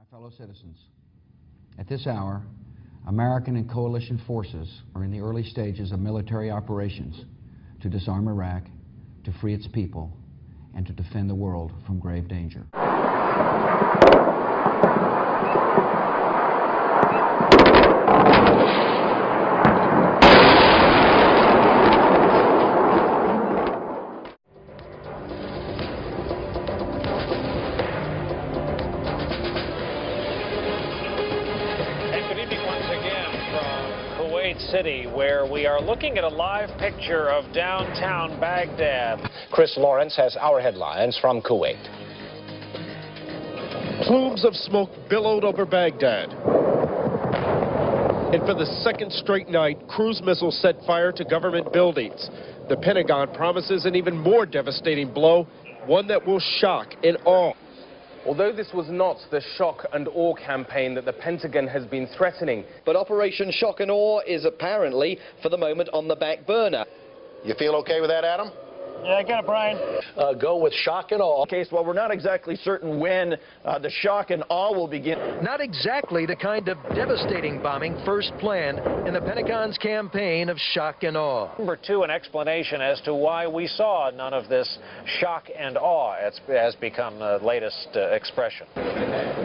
Fellow citizens, at this hour, American and coalition forces are in the early stages of military operations to disarm Iraq, to free its people, and to defend the world from grave danger. City, where we are looking at a live picture of downtown Baghdad. Chris Lawrence has our headlines from Kuwait. Plumes of smoke billowed over Baghdad. And for the second straight night, cruise missiles set fire to government buildings. The Pentagon promises an even more devastating blow, one that will shock and awe. Although this was not the shock and awe campaign that the Pentagon has been threatening. But Operation Shock and Awe is apparently, for the moment, on the back burner. You feel okay with that, Adam? Yeah, I got it, Brian. Go with shock and awe. Case, well, we're not exactly certain when the shock and awe will begin. Not exactly the kind of devastating bombing first planned in the Pentagon's campaign of shock and awe. Number two, an explanation as to why we saw none of this shock and awe. It has become the latest expression.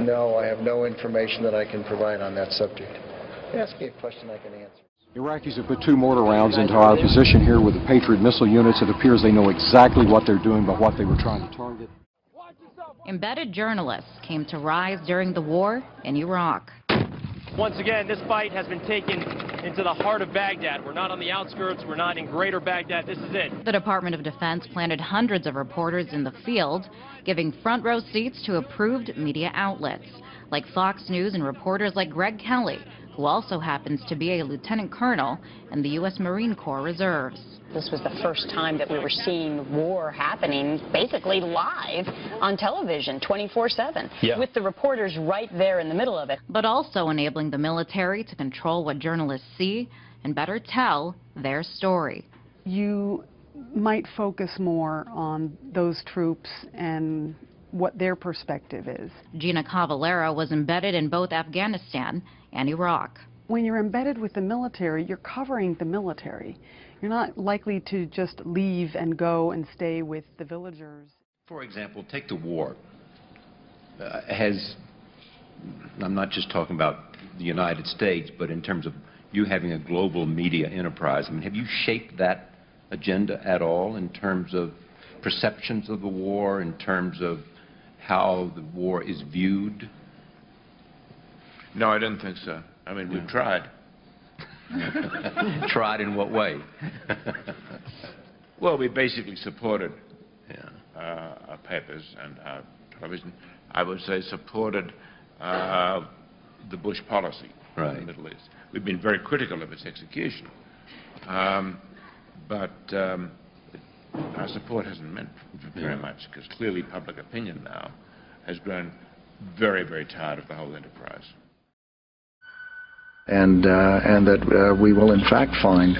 No, I have no information that I can provide on that subject. Ask me a question I can answer. Iraqis have put 2 mortar rounds into our position here with the Patriot missile units. It appears they know exactly what they're doing, but what they were trying to target. Embedded journalists came to rise during the war in Iraq. Once again, this fight has been taken into the heart of Baghdad. We're not on the outskirts. We're not in greater Baghdad. This is it. The Department of Defense planted hundreds of reporters in the field, giving front row seats to approved media outlets, like Fox News and reporters like Greg Kelly, who also happens to be a lieutenant colonel in the U.S. Marine Corps Reserves. This was the first time that we were seeing war happening basically live on television 24/7, with the reporters right there in the middle of it. But also enabling the military to control what journalists see and better tell their story. You might focus more on those troops and what their perspective is. Gina Cavallera was embedded in both Afghanistan and Iraq. When you're embedded with the military, you're covering the military. You're not likely to just leave and go and stay with the villagers. For example, take the war. I'm not just talking about the United States, but in terms of you having a global media enterprise, I mean, have you shaped that agenda at all in terms of perceptions of the war, in terms of how the war is viewed? No, I don't think so. I mean, we've tried. Tried in what way? Well, we basically supported our papers and our television. I would say supported the Bush policy in the Middle East. We've been very critical of its execution. But our support hasn't meant very much, because clearly public opinion now has grown very, very tired of the whole enterprise. And that we will in fact find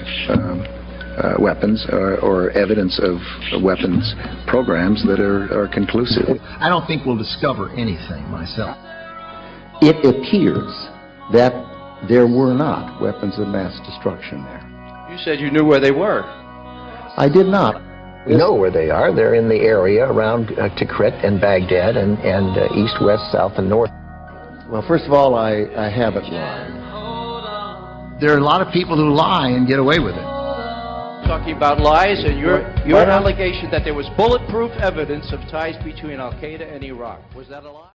weapons or evidence of weapons programs that are conclusive. I don't think we'll discover anything myself. It appears that there were not weapons of mass destruction there. You said you knew where they were. I did not. We know where they are. They're in the area around Tikrit and Baghdad and east, west, south, and north. Well, first of all, I haven't lied. There are a lot of people who lie and get away with it. Talking about lies and your allegation that there was bulletproof evidence of ties between Al-Qaeda and Iraq. Was that a lie?